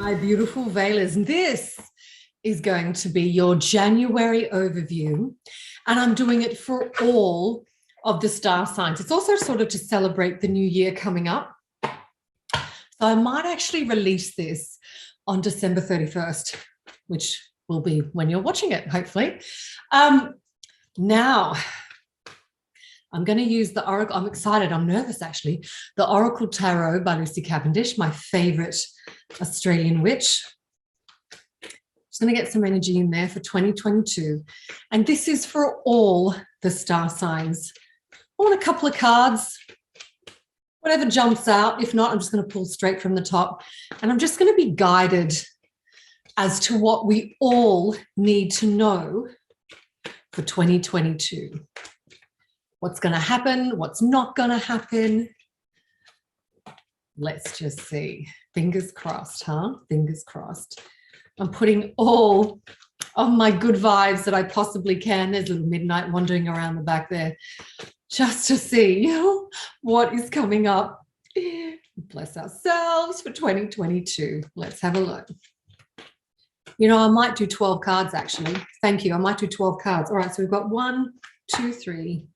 My beautiful Veilers, this is going to be your January overview, and I'm doing it for all of the star signs. It's also sort of to celebrate the new year coming up. So I might actually release this on December 31st, which will be when you're watching it, hopefully. Now, I'm going to use the Oracle. I'm excited. I'm nervous, actually. The Oracle Tarot by Lucy Cavendish, my favorite Australian witch. Just going to get some energy in there for 2022. And this is for all the star signs. I want a couple of cards, whatever jumps out. If not, I'm just going to pull straight from the top. And I'm just going to be guided as to what we all need to know for 2022. What's going to happen, what's not going to happen. Let's just see. Fingers crossed, huh? Fingers crossed. I'm putting all of my good vibes that I possibly can. There's little Midnight wandering around the back there just to see what is coming up. Bless ourselves for 2022. Let's have a look. You know, I might do 12 cards, actually. Thank you. I might do 12 cards. All right, so we've got 1, 2, 3,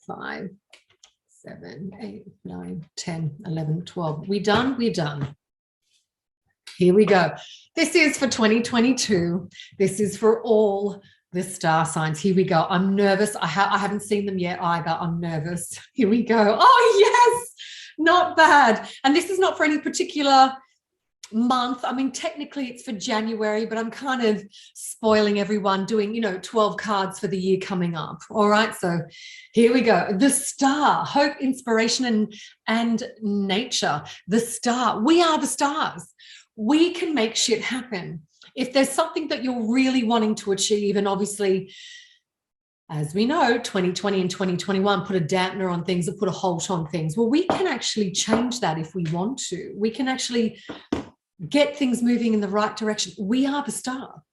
5, 7, 8, 9, 10, 11, 12. We done? We're done. Here we go. This is for 2022. This is for all the star signs. Here we go. I'm nervous. I haven't seen them yet either. I'm nervous. Here we go. Oh, yes. Not bad. And this is not for any particular month. I mean, technically it's for January, but I'm kind of spoiling everyone doing, 12 cards for the year coming up. All right. So here we go. The star, hope, inspiration, and nature. The star. We are the stars. We can make shit happen. If there's something that you're really wanting to achieve, and obviously, as we know, 2020 and 2021 put a dampener on things, that put a halt on things. Well, we can actually change that if we want to. We can actually get things moving in the right direction. We are the star.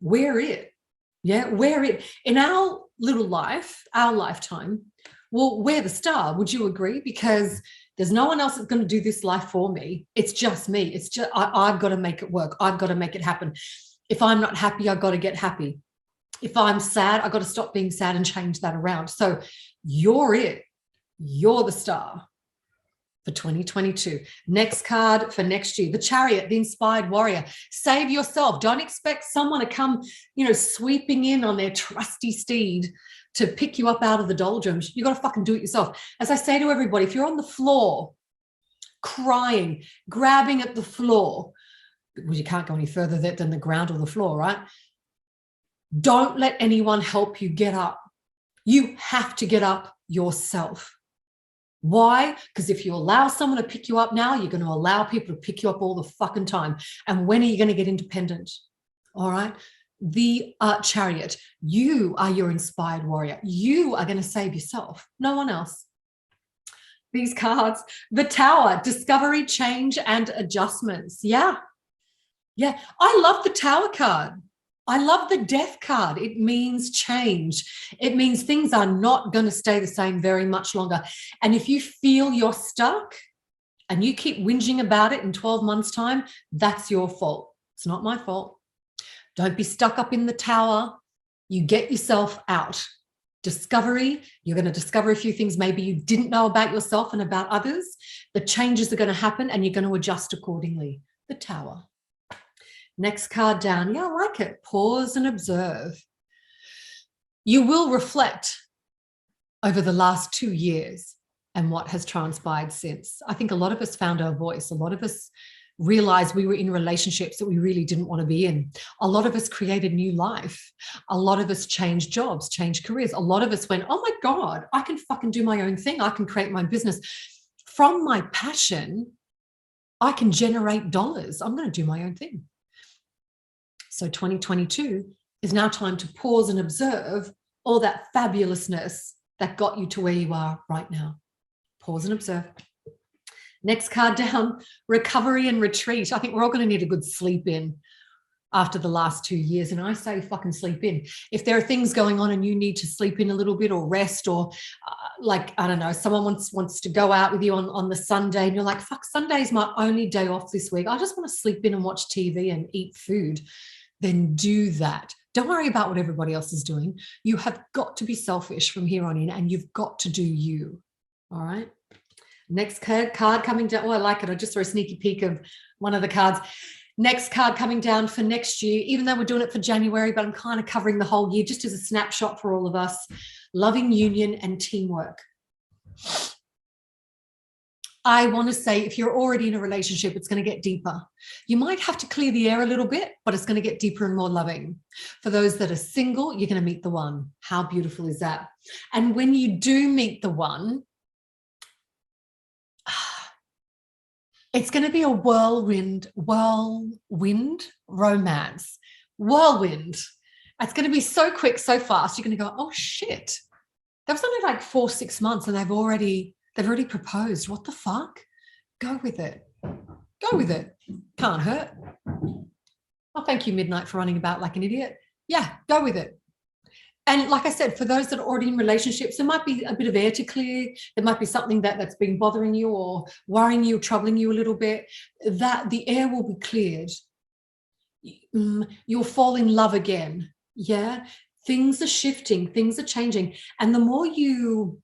We're it. Yeah, we're it. In our little life, our lifetime, well, we're the star. Would you agree? Because there's no one else that's going to do this life for me. It's just me. It's just, I've got to make it work. I've got to make it happen. If I'm not happy, I've got to get happy. If I'm sad, I've got to stop being sad and change that around. So you're it. You're the star for 2022. Next card for next year, the chariot, the inspired warrior. Save yourself. Don't expect someone to come, sweeping in on their trusty steed to pick you up out of the doldrums. You got to fucking do it yourself. As I say to everybody, if you're on the floor crying, grabbing at the floor, well, you can't go any further than the ground or the floor, right? Don't let anyone help you get up. You have to get up yourself. Why? Because if you allow someone to pick you up now, you're going to allow people to pick you up all the fucking time. And when are you going to get independent? All right. The chariot, you are your inspired warrior. You are going to save yourself, no one else. These cards, the tower, discovery, change, and adjustments. Yeah. I love the tower card. I love the death card. It means change. It means things are not going to stay the same very much longer. And if you feel you're stuck and you keep whinging about it in 12 months' time, that's your fault. It's not my fault. Don't be stuck up in the tower. You get yourself out. Discovery, you're going to discover a few things maybe you didn't know about yourself and about others. The changes are going to happen and you're going to adjust accordingly. The tower. Next card down. Yeah, I like it. Pause and observe. You will reflect over the last 2 years and what has transpired since. I think a lot of us found our voice. A lot of us realized we were in relationships that we really didn't want to be in. A lot of us created new life. A lot of us changed jobs, changed careers. A lot of us went, oh my God, I can fucking do my own thing. I can create my own business. From my passion, I can generate dollars. I'm going to do my own thing. So 2022 is now time to pause and observe all that fabulousness that got you to where you are right now. Pause and observe. Next card down, recovery and retreat. I think we're all going to need a good sleep in after the last 2 years. And I say fucking sleep in. If there are things going on and you need to sleep in a little bit or rest or like, I don't know, someone wants to go out with you on the Sunday and you're like, fuck, Sunday's my only day off this week. I just want to sleep in and watch TV and eat food. Then do that. Don't worry about what everybody else is doing. You have got to be selfish from here on in, and you've got to do you. All right. Next card coming down. Oh, I like it. I just saw a sneaky peek of one of the cards. Next card coming down for next year, even though we're doing it for January, but I'm kind of covering the whole year just as a snapshot for all of us. Loving union and teamwork. I want to say, if you're already in a relationship, it's going to get deeper. You might have to clear the air a little bit, but it's going to get deeper and more loving. For those that are single, you're going to meet the one. How beautiful is that? And when you do meet the one, it's going to be a whirlwind romance. Whirlwind. It's going to be so quick, so fast. You're going to go, oh shit. That was only like 4-6 months and they've already proposed. What the fuck? Go with it. Go with it. Can't hurt. Oh, thank you, Midnight, for running about like an idiot. Yeah, go with it. And like I said, for those that are already in relationships, there might be a bit of air to clear. There might be something that's been bothering you or worrying you, troubling you a little bit. That the air will be cleared. You'll fall in love again. Yeah. Things are shifting. Things are changing. And the more you,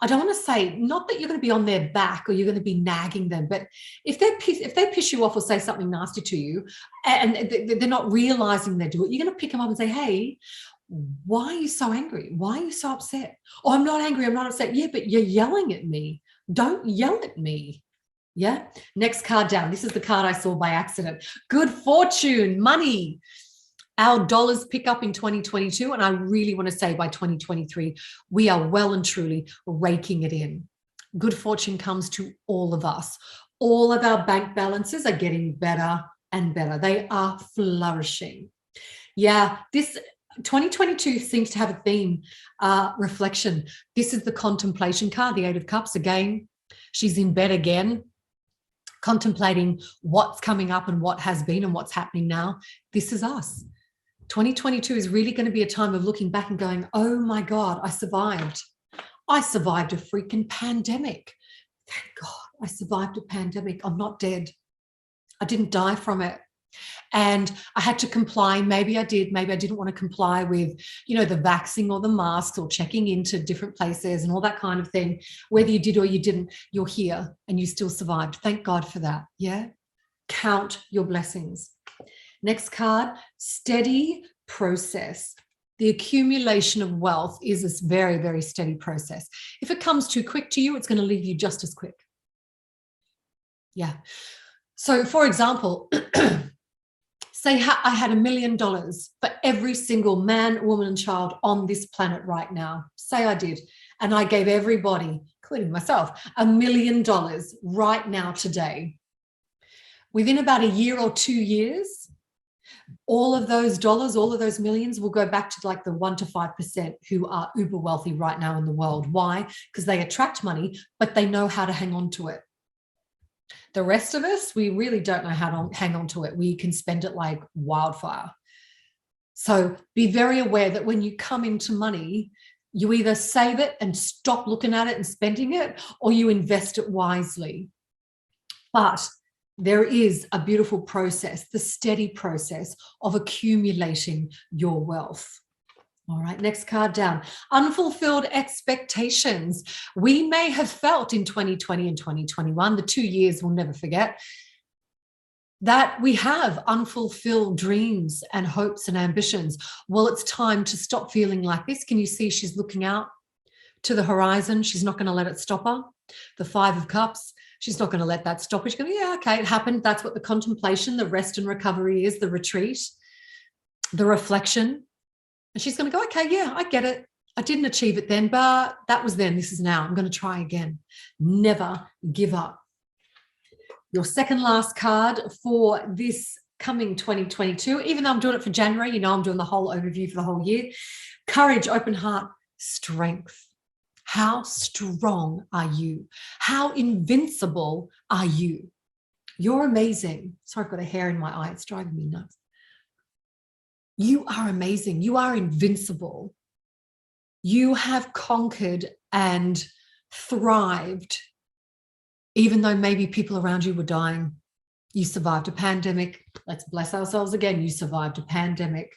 I don't want to say, not that you're going to be on their back or you're going to be nagging them, but if they piss you off or say something nasty to you and they're not realizing they do it, you're going to pick them up and say, hey, why are you so angry? Why are you so upset? Oh, I'm not angry. I'm not upset. Yeah, but you're yelling at me. Don't yell at me. Yeah. Next card down. This is the card I saw by accident. Good fortune, money. Our dollars pick up in 2022, and I really want to say by 2023, we are well and truly raking it in. Good fortune comes to all of us. All of our bank balances are getting better and better. They are flourishing. Yeah, this 2022 seems to have a theme, reflection. This is the Contemplation card, the Eight of Cups. Again, she's in bed again, contemplating what's coming up and what has been and what's happening now. This is us. 2022 is really going to be a time of looking back and going, oh my God, I survived. I survived a freaking pandemic. Thank God I survived a pandemic. I'm not dead. I didn't die from it. And I had to comply. Maybe I did. Maybe I didn't want to comply with, the vaccine or the masks or checking into different places and all that kind of thing. Whether you did or you didn't, you're here and you still survived. Thank God for that. Yeah. Count your blessings. Next card, steady process. The accumulation of wealth is this very, very steady process. If it comes too quick to you, it's going to leave you just as quick. Yeah. So, for example, say I had $1 million for every single man, woman, and child on this planet right now. Say I did. And I gave everybody, including myself, $1 million right now today. Within about a year or 2 years, all of those dollars, all of those millions will go back to like the 1 to 5% who are uber wealthy right now in the world. Why? Because they attract money, but they know how to hang on to it. The rest of us, we really don't know how to hang on to it. We can spend it like wildfire. So be very aware that when you come into money, you either save it and stop looking at it and spending it, or you invest it wisely. But there is a beautiful process, the steady process of accumulating your wealth. All right, next card down. Unfulfilled expectations. We may have felt in 2020 and 2021, the 2 years we'll never forget, that we have unfulfilled dreams and hopes and ambitions. Well, it's time to stop feeling like this. Can you see she's looking out to the horizon? She's not going to let it stop her. The Five of Cups. She's not going to let that stop her. She's going to, yeah, okay, it happened. That's what the contemplation, the rest and recovery is, the retreat, the reflection. And she's going to go, okay, yeah, I get it. I didn't achieve it then, but that was then. This is now. I'm going to try again. Never give up. Your second last card for this coming 2022, even though I'm doing it for January, I'm doing the whole overview for the whole year. Courage, open heart, strength. How strong are you? How invincible are you? You're amazing. Sorry, I've got a hair in my eye. It's driving me nuts. You are amazing. You are invincible. You have conquered and thrived, even though maybe people around you were dying. You survived a pandemic. Let's bless ourselves again. You survived a pandemic.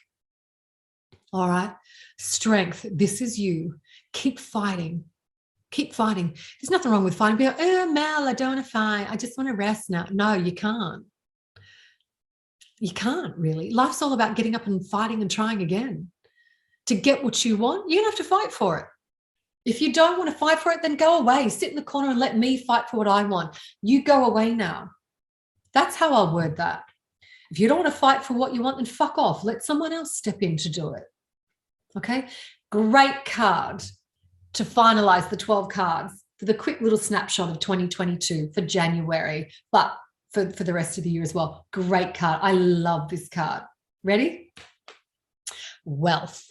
All right. Strength. This is you. Keep fighting. Keep fighting. There's nothing wrong with fighting. Be like, oh, Mel, I don't want to fight. I just want to rest now. No, you can't. You can't really. Life's all about getting up and fighting and trying again. To get what you want, you're going to have to fight for it. If you don't want to fight for it, then go away. Sit in the corner and let me fight for what I want. You go away now. That's how I'll word that. If you don't want to fight for what you want, then fuck off. Let someone else step in to do it. Okay? Great card to finalize the 12 cards for the quick little snapshot of 2022 for January, but for the rest of the year as well. Great card. I love this card. Ready? Wealth.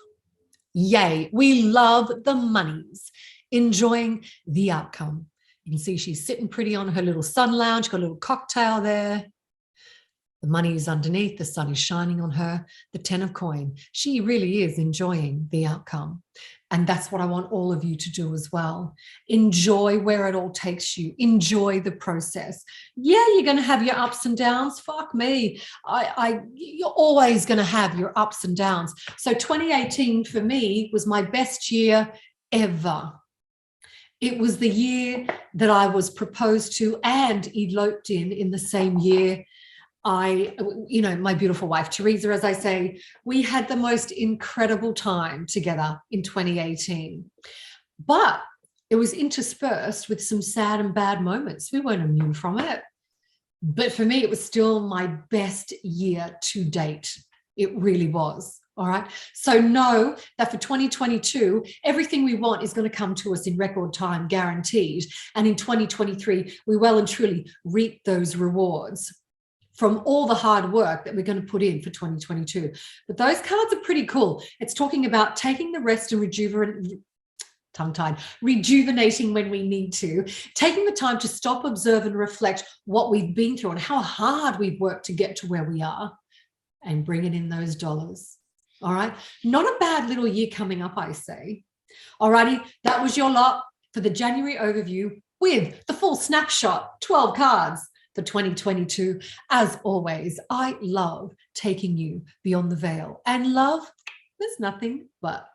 Yay, we love the monies, enjoying the outcome. You can see she's sitting pretty on her little sun lounge, got a little cocktail there. The money is underneath, the sun is shining on her, the 10 of coin. She really is enjoying the outcome. And that's what I want all of you to do as well. Enjoy where it all takes you. Enjoy the process. Yeah, you're going to have your ups and downs. Fuck me. You're always going to have your ups and downs. So 2018 for me was my best year ever. It was the year that I was proposed to and eloped in the same year. My beautiful wife, Teresa, as I say, we had the most incredible time together in 2018. But it was interspersed with some sad and bad moments. We weren't immune from it. But for me, it was still my best year to date. It really was. All right. So know that for 2022, everything we want is going to come to us in record time, guaranteed. And in 2023, we well and truly reap those rewards from all the hard work that we're going to put in for 2022. But those cards are pretty cool. It's talking about taking the rest and rejuvenating when we need to, taking the time to stop, observe, and reflect what we've been through and how hard we've worked to get to where we are, and bringing in those dollars. All right. Not a bad little year coming up, I say. All righty. That was your lot for the January overview with the full snapshot, 12 cards for 2022. As always, I love taking you beyond the veil, and love, there's nothing but